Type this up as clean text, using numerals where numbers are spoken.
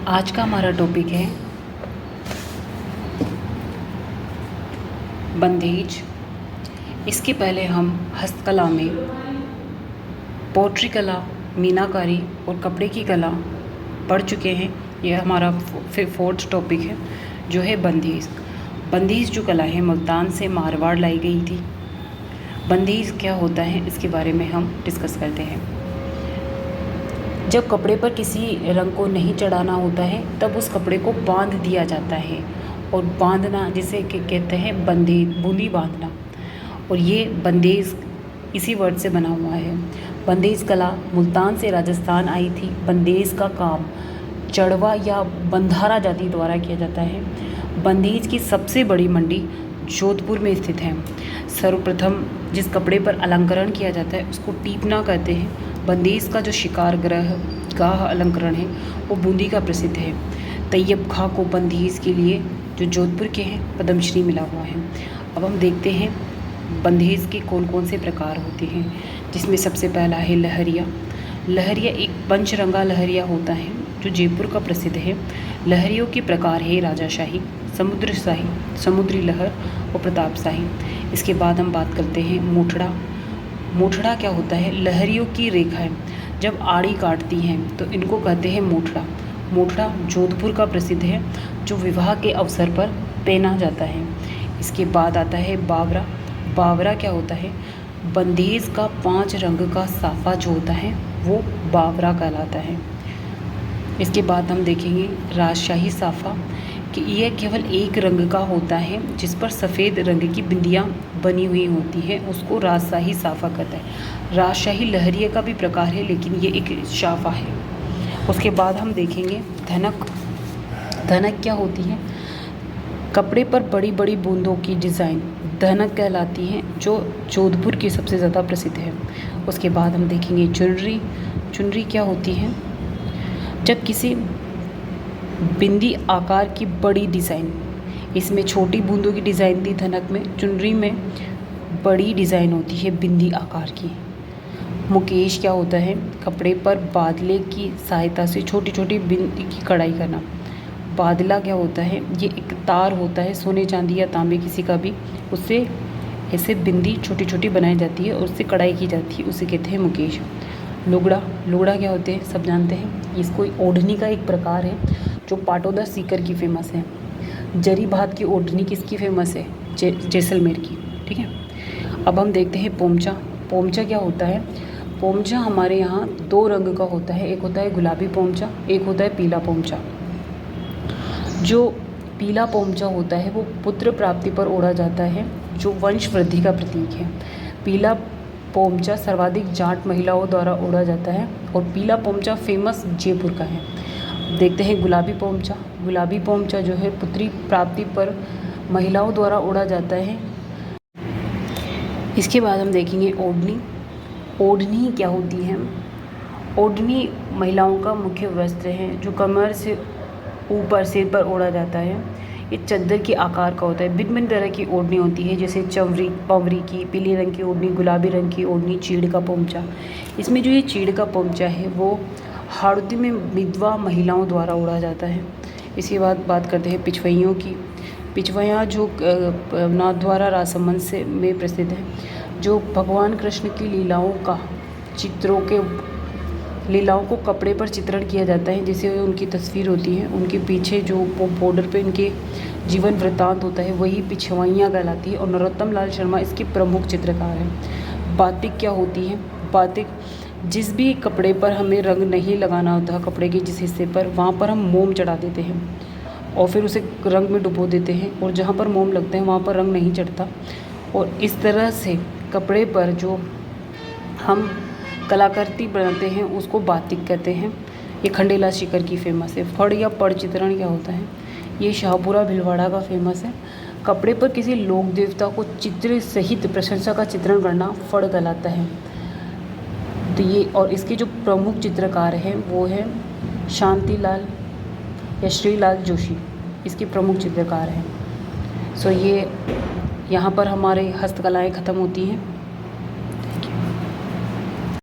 आज का हमारा टॉपिक है बंधेज। इसके पहले हम हस्तकला में पोट्री कला, मीनाकारी और कपड़े की कला पढ़ चुके हैं। यह हमारा फिर फोर्थ टॉपिक है जो है बंधेज। बंधेज जो कला है मुल्तान से मारवाड़ लाई गई थी। बंधेज क्या होता है इसके बारे में हम डिस्कस करते हैं। जब कपड़े पर किसी रंग को नहीं चढ़ाना होता है तब उस कपड़े को बांध दिया जाता है, और बांधना जिसे कहते हैं बंधेज, बूंदी बांधना। और ये बंधेज इसी वर्ड से बना हुआ है। बंधेज कला मुल्तान से राजस्थान आई थी। बंधेज का काम चढ़वा या बंधारा जाति द्वारा किया जाता है। बंधेज की सबसे बड़ी मंडी जोधपुर में स्थित है। सर्वप्रथम जिस कपड़े पर अलंकरण किया जाता है उसको टीपना कहते हैं। बंधेज का जो शिकार ग्रह गाह अलंकरण है वो बूंदी का प्रसिद्ध है। तैयब खां को बंधेज के लिए जो जोधपुर के हैं पद्मश्री मिला हुआ है। अब हम देखते हैं बंधेज के कौन कौन से प्रकार होते हैं, जिसमें सबसे पहला है लहरिया। लहरिया एक पंचरंगा लहरिया होता है जो जयपुर का प्रसिद्ध है। लहरियों के प्रकार है राजाशाही, समुद्रशाही, समुद्री लहर और प्रतापशाही। इसके बाद हम बात करते हैं मोठड़ा। मोठड़ा क्या होता है? लहरियों की रेखाएं जब आड़ी काटती हैं तो इनको कहते हैं मोठड़ा। मोठड़ा जोधपुर का प्रसिद्ध है जो विवाह के अवसर पर पहना जाता है। इसके बाद आता है बावरा। बावरा क्या होता है? बंधेज का 5 रंग का साफा जो होता है वो बावरा कहलाता है। इसके बाद हम देखेंगे राजशाही साफा कि यह केवल एक रंग का होता है जिस पर सफ़ेद रंग की बिंदियाँ बनी हुई होती हैं, उसको राजशाही साफा कहता है। राजशाही लहरिया का भी प्रकार है लेकिन ये एक साफा है। उसके बाद हम देखेंगे धनक। धनक क्या होती है? कपड़े पर बड़ी बड़ी बूंदों की डिज़ाइन धनक कहलाती हैं जो जोधपुर की सबसे ज़्यादा प्रसिद्ध है। उसके बाद हम देखेंगे चुनरी। चुनरी क्या होती है? जब किसी बिंदी आकार की बड़ी डिज़ाइन, इसमें छोटी बूंदों की डिज़ाइन थी धनक में, चुनरी में बड़ी डिज़ाइन होती है बिंदी आकार की। मुकेश क्या होता है? कपड़े पर बादले की सहायता से छोटी छोटी बिंदी की कढ़ाई करना। बादला क्या होता है? ये एक तार होता है सोने चांदी या तांबे किसी का भी, उससे ऐसे बिंदी छोटी छोटी बनाई जाती है और उससे कढ़ाई की जाती है, उसे कहते हैं मुकेश। लुगड़ा। लुगड़ा क्या होते हैं? सब जानते हैं। इसको ओढ़नी का एक प्रकार है जो पाटौदा सीकर की फेमस है। जरी भात की ओढ़नी किसकी फेमस है? जैसलमेर की। ठीक है। अब हम देखते हैं पोमचा। पोमचा क्या होता है? पोमचा हमारे यहाँ 2 रंग का होता है। एक होता है गुलाबी पोमचा, एक होता है पीला पोमचा। जो पीला पोमचा होता है वो पुत्र प्राप्ति पर ओढ़ा जाता है, जो वंश वृद्धि का प्रतीक है। पीला पोमचा सर्वाधिक जाट महिलाओं द्वारा ओढ़ा जाता है और पीला पोमचा फेमस जयपुर का है। देखते हैं गुलाबी पोमचा। गुलाबी पोमचा जो है पुत्री प्राप्ति पर महिलाओं द्वारा ओढ़ा जाता है। इसके बाद हम देखेंगे ओढ़नी। ओढ़नी क्या होती है? ओढ़नी महिलाओं का मुख्य वस्त्र है जो कमर से ऊपर सिर पर ओढ़ा जाता है। ये चद्दर के आकार का होता है। भिन्न भिन्न तरह की ओढ़नी होती है, जैसे चवरी, पवरी की, पीले रंग की ओढ़नी, गुलाबी रंग की ओढ़नी, चीड़ का पोमचा। इसमें जो ये चीड़ का पोमचा है वो हाड़ौती में विधवा महिलाओं द्वारा ओढ़ा जाता है। इसके बाद बात करते हैं पिछवइयों की। पिछवइयाँ जो नाथद्वारा राजसमंद से में प्रसिद्ध है, जो भगवान कृष्ण की लीलाओं को कपड़े पर चित्रण किया जाता है, जैसे उनकी तस्वीर होती है, उनके पीछे जो बॉर्डर पे उनके जीवन वृत्तांत होता है वही पिछवइयाँ कहलाती है। और नरोत्तम लाल शर्मा इसकी प्रमुख चित्रकार हैं। बातिक क्या होती है? बातिक जिस भी कपड़े पर हमें रंग नहीं लगाना होता, कपड़े के जिस हिस्से पर, वहाँ पर हम मोम चढ़ा देते हैं और फिर उसे रंग में डुबो देते हैं, और जहाँ पर मोम लगते हैं वहाँ पर रंग नहीं चढ़ता। और इस तरह से कपड़े पर जो हम कलाकृति बनाते हैं उसको बातिक कहते हैं। ये खंडेला शिकर की फेमस है। फड़ या पड़ चित्रण क्या होता है? ये शाहपुरा भिलवाड़ा का फेमस है। कपड़े पर किसी लोक देवता को चित्र सहित प्रशंसा का चित्रण करना फड़ कहलाता है। तो ये, और इसके जो प्रमुख चित्रकार हैं वो हैं शांतिलाल या श्रीलाल जोशी, इसके प्रमुख चित्रकार हैं। सो ये यहाँ पर हमारे हस्तकलाएँ ख़त्म होती हैं।